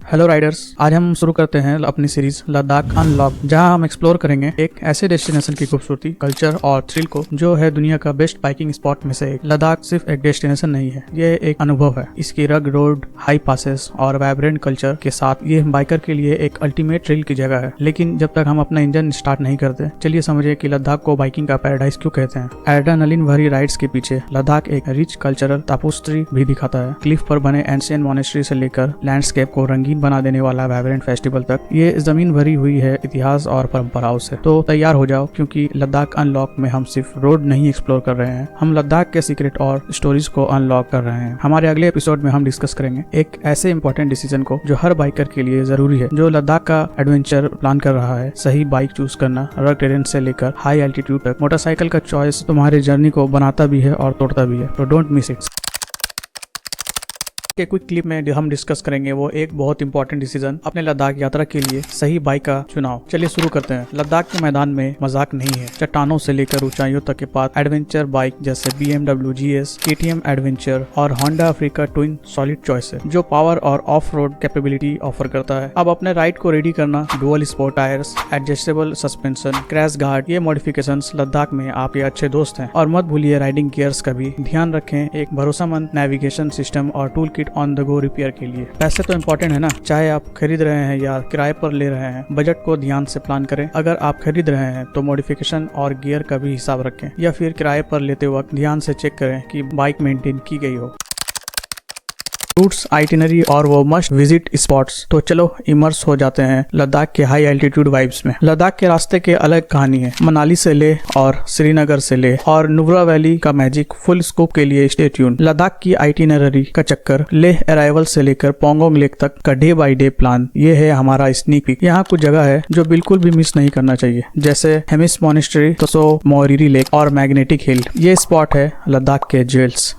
Hello Riders, आज हम शुरू करते हैं अपनी सीरीज लद्दाख अनलॉक, जहां हम एक्सप्लोर करेंगे एक ऐसे डेस्टिनेशन की खूबसूरती, कल्चर और थ्रिल को जो है दुनिया का बेस्ट बाइकिंग स्पॉट में से एक। लद्दाख सिर्फ एक डेस्टिनेशन नहीं है, ये एक अनुभव है। इसकी रग रोड, हाई पासेस और वाइब्रेंट कल्चर के साथ ये बाइकर के लिए एक अल्टीमेट थ्रिल की जगह है। लेकिन जब तक हम अपना इंजन स्टार्ट नहीं करते, चलिए समझे कि लद्दाख को बाइकिंग का पैराडाइज क्यों कहते हैं। एड्रेनलिन भरी राइड्स के पीछे लद्दाख एक रिच कल्चरल तापुस्ट्री भी दिखाता है। क्लिफ पर बने एंशिएंट मॉनेस्ट्री से लेकर लैंडस्केप को रंगीन बना देने वाला वाइब्रेंट फेस्टिवल तक, ये जमीन भरी हुई है इतिहास और परंपराओं से। तो तैयार हो जाओ, क्योंकि लद्दाख अनलॉक में हम सिर्फ रोड नहीं एक्सप्लोर कर रहे हैं, हम लद्दाख के सीक्रेट और स्टोरीज को अनलॉक कर रहे हैं। हमारे अगले एपिसोड में हम डिस्कस करेंगे एक ऐसे इंपॉर्टेंट डिसीजन को जो हर बाइकर के लिए जरूरी है, जो लद्दाख का एडवेंचर प्लान कर रहा है। सही बाइक चूज करना, रग टेरेन से लेकर हाई एल्टीट्यूड तक, मोटरसाइकिल का चॉइस तुम्हारी जर्नी को बनाता भी है और तोड़ता भी है। तो डोंट मिस इट। के क्विक क्लिप में हम डिस्कस करेंगे वो एक बहुत इंपॉर्टेंट डिसीजन, अपने लद्दाख यात्रा के लिए सही बाइक का चुनाव। चलिए शुरू करते हैं। लद्दाख के मैदान में मजाक नहीं है। चट्टानों से लेकर ऊंचाइयों तक के पास एडवेंचर बाइक जैसे BMW GS, KTM एडवेंचर और Honda Africa twin solid choice है, जो पावर और ऑफ रोड कैपेबिलिटी ऑफर करता है। अब अपने राइड को रेडी करना, dual sport tyres, adjustable suspension, crash guard, ये मॉडिफिकेशंस लद्दाख में आपके अच्छे दोस्त हैं। और मत भूलिए राइडिंग गियर्स का भी ध्यान रखें, एक भरोसेमंद नेविगेशन सिस्टम और tool kit on the go repair के लिए। पैसे तो इम्पोर्टेंट है ना, चाहे आप खरीद रहे हैं या किराए पर ले रहे हैं। बजट को ध्यान से प्लान करें। अगर आप खरीद रहे हैं तो मॉडिफिकेशन और गियर का भी हिसाब रखें, या फिर किराए पर लेते वक्त ध्यान से चेक करें कि बाइक मेंटेन की गई हो। रूट्स, आइटिनरी और वो मस्ट विजिट स्पॉट्स। तो चलो इमर्स हो जाते हैं लद्दाख के हाई एल्टीट्यूड वाइब्स में। लद्दाख के रास्ते के अलग कहानी है। मनाली से ले और श्रीनगर से ले और नुब्रा वैली का मैजिक। फुल स्कूप के लिए स्टे ट्यून। लद्दाख की आइटिनरी का चक्कर, लेह अराइवल से लेकर पोंगोंग लेक तक का डे बाय डे प्लान। ये है हमारा स्नीक पीक। यहाँ कुछ जगह है जो बिल्कुल भी मिस नहीं करना चाहिए, जैसे हेमिस मॉनेस्ट्री, तसो मोरिरी लेक और मैग्नेटिक हिल। ये स्पॉट है लद्दाख के जेल्स।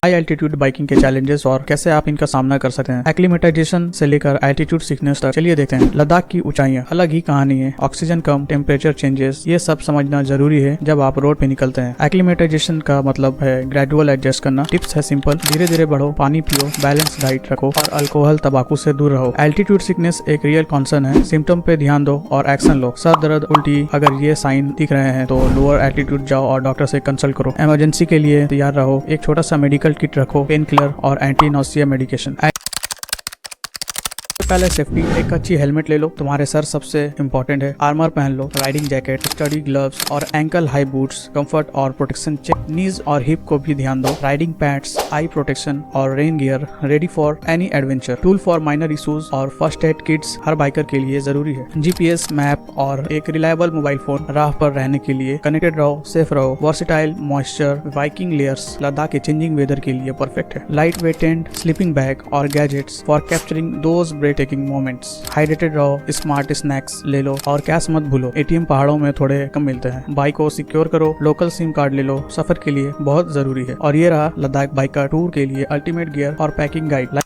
हाई एल्टीट्यूड बाइकिंग के चैलेंजेस और कैसे आप इनका सामना कर सकते हैं। एक्लिमेटाइजेशन से लेकर एल्टीट्यूड सिकनेस तक, चलिए देखते हैं। लद्दाख की ऊंचाइयां अलग ही कहानी है। ऑक्सीजन कम, टेम्परेचर चेंजेस, ये सब समझना जरूरी है जब आप रोड पे निकलते हैं। एक्लिमेटाइजेशन का मतलब है ग्रेजुअल एडजस्ट करना। टिप्स है सिंपल, धीरे धीरे बढ़ो, पानी पियो, बैलेंस डाइट रखो और अल्कोहल तंबाकू से दूर रहो। एल्टीट्यूड सिकनेस एक रियल कॉन्सर्न है, सिम्टम पे ध्यान दो और एक्शन लो। सर दर्द, उल्टी, अगर ये साइन दिख रहे हैं तो लोअर एल्टीट्यूड जाओ और डॉक्टर से कंसल्ट करो। इमरजेंसी के लिए तैयार रहो, एक छोटा सा मेडिकल किट रखो, पेन किलर और एंटी नॉसिया मेडिकेशन। पहले सेफ्टी, एक अच्छी हेलमेट ले लो, तुम्हारे सर सबसे इम्पोर्टेंट है। आर्मर पहन लो, राइडिंग जैकेट, स्टडी ग्लव्स और एंकल हाई बूट्स, कंफर्ट और प्रोटेक्शन चेक। नीज और हिप को भी ध्यान दो। राइडिंग पैड्स, आई प्रोटेक्शन और rain gear ready for any adventure. Tool for minor issues और फर्स्ट एड किट्स हर बाइकर के लिए जरूरी है। GPS, मैप और एक रिलायबल मोबाइल फोन। राह पर रहने के लिए कनेक्टेड रहो, सेफ रहो। Versatile moisture biking layers Ladakh के चेंजिंग वेदर के लिए परफेक्ट है। Light weight tent, sleeping bag और gadgets for capturing those taking moments. Hydrated रहो, स्मार्ट स्नैक्स ले लो और कैश मत भूलो। ATM पहाड़ों में थोड़े कम मिलते हैं। बाइक को सिक्योर करो, लोकल सिम कार्ड ले लो, सफर के लिए बहुत जरूरी है। और ये रहा लद्दाख बाइकर टूर के लिए अल्टीमेट गियर और पैकिंग गाइड।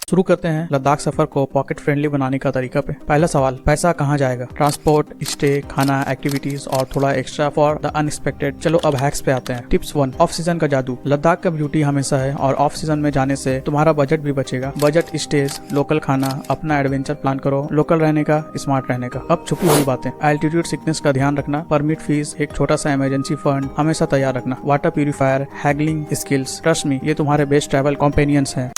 शुरू करते हैं लद्दाख सफर को पॉकेट फ्रेंडली बनाने का तरीका पे। पहला सवाल, पैसा कहाँ जाएगा? ट्रांसपोर्ट, स्टे, खाना, एक्टिविटीज और थोड़ा एक्स्ट्रा फॉर द अनएक्सपेक्टेड। चलो अब हैक्स पे आते हैं। टिप्स 1, ऑफ सीजन का जादू। लद्दाख का ब्यूटी हमेशा है और ऑफ सीजन में जाने से तुम्हारा बजट भी बचेगा। बजट स्टेज, लोकल खाना, अपना एडवेंचर प्लान करो, लोकल रहने का, स्मार्ट रहने का। अब छुपी हुई बातें, एल्टीट्यूड सिकनेस का ध्यान रखना, परमिट फीस, एक छोटा सा इमरजेंसी फंड हमेशा तैयार रखना। Water purifier, haggling skills, trust me, ये तुम्हारे बेस्ट ट्रैवल कॉम्पेनियंस हैं।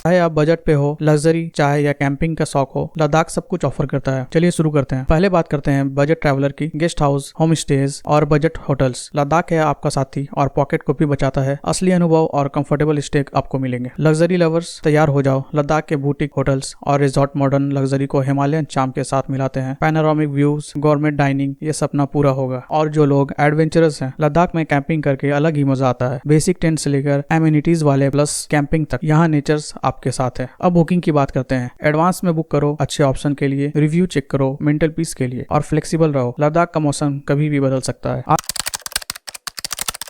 चाहे आप बजट पे हो, लग्जरी चाहे या कैंपिंग का शौक हो, लद्दाख सब कुछ ऑफर करता है। चलिए शुरू करते हैं। पहले बात करते हैं बजट ट्रैवलर की। गेस्ट हाउस, होम स्टेज और बजट होटल्स। लद्दाख है आपका साथी और पॉकेट को भी बचाता है। असली अनुभव और कंफर्टेबल स्टे आपको मिलेंगे। लग्जरी लवर्स तैयार हो जाओ, लद्दाख के बुटीक होटल्स और रिजॉर्ट मॉडर्न लग्जरी को हिमालयन चार्म के साथ मिलाते हैं। पैनोरामिक व्यूज, गवर्नमेंट डाइनिंग, ये सपना पूरा होगा। और जो लोग एडवेंचरस हैं, लद्दाख में कैंपिंग करके अलग ही मजा आता है। बेसिक टेंट से लेकर एमिनिटीज वाले प्लस कैंपिंग तक, यहाँ नेचर्स आपके साथ है। अब बुकिंग की बात करते हैं। एडवांस में बुक करो, अच्छे ऑप्शन के लिए रिव्यू चेक करो, मेंटल पीस के लिए, और फ्लेक्सिबल रहो। लद्दाख का मौसम कभी भी बदल सकता है।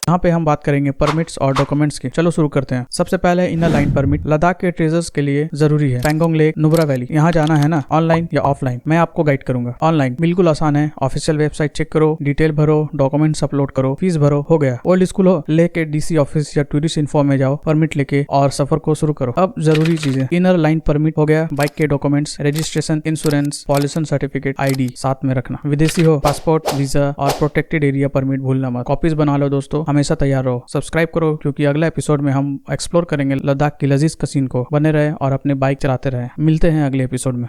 यहाँ पे हम बात करेंगे परमिट्स और डॉक्यूमेंट्स की। चलो शुरू करते हैं। सबसे पहले इनर लाइन परमिट लद्दाख के ट्रेजर्स के लिए जरूरी है। पैंगोंग लेक, नुब्रा वैली, यहाँ जाना है ना, ऑनलाइन या ऑफलाइन, मैं आपको गाइड करूंगा। ऑनलाइन बिल्कुल आसान है, ऑफिशियल वेबसाइट चेक करो, डिटेल भरो, डॉक्यूमेंट्स अपलोड करो, फीस भरो, हो गया। ओल्ड स्कूल हो, लेके डीसी ऑफिस या टूरिस्ट इन्फो में जाओ, परमिट लेके और सफर को शुरू करो। अब जरूरी चीजें, इनर लाइन परमिट हो गया, बाइक के documents, registration, insurance, pollution certificate, ID साथ में रखना। विदेशी हो, पासपोर्ट, वीजा और प्रोटेक्टेड एरिया परमिट भूलना मत। कॉपीज बना लो दोस्तों, हमेशा तैयार रहो। सब्सक्राइब करो क्योंकि अगला एपिसोड में हम एक्सप्लोर करेंगे लद्दाख की लजीज कसीन को। बने रहे और अपने बाइक चलाते रहे। मिलते हैं अगले एपिसोड में।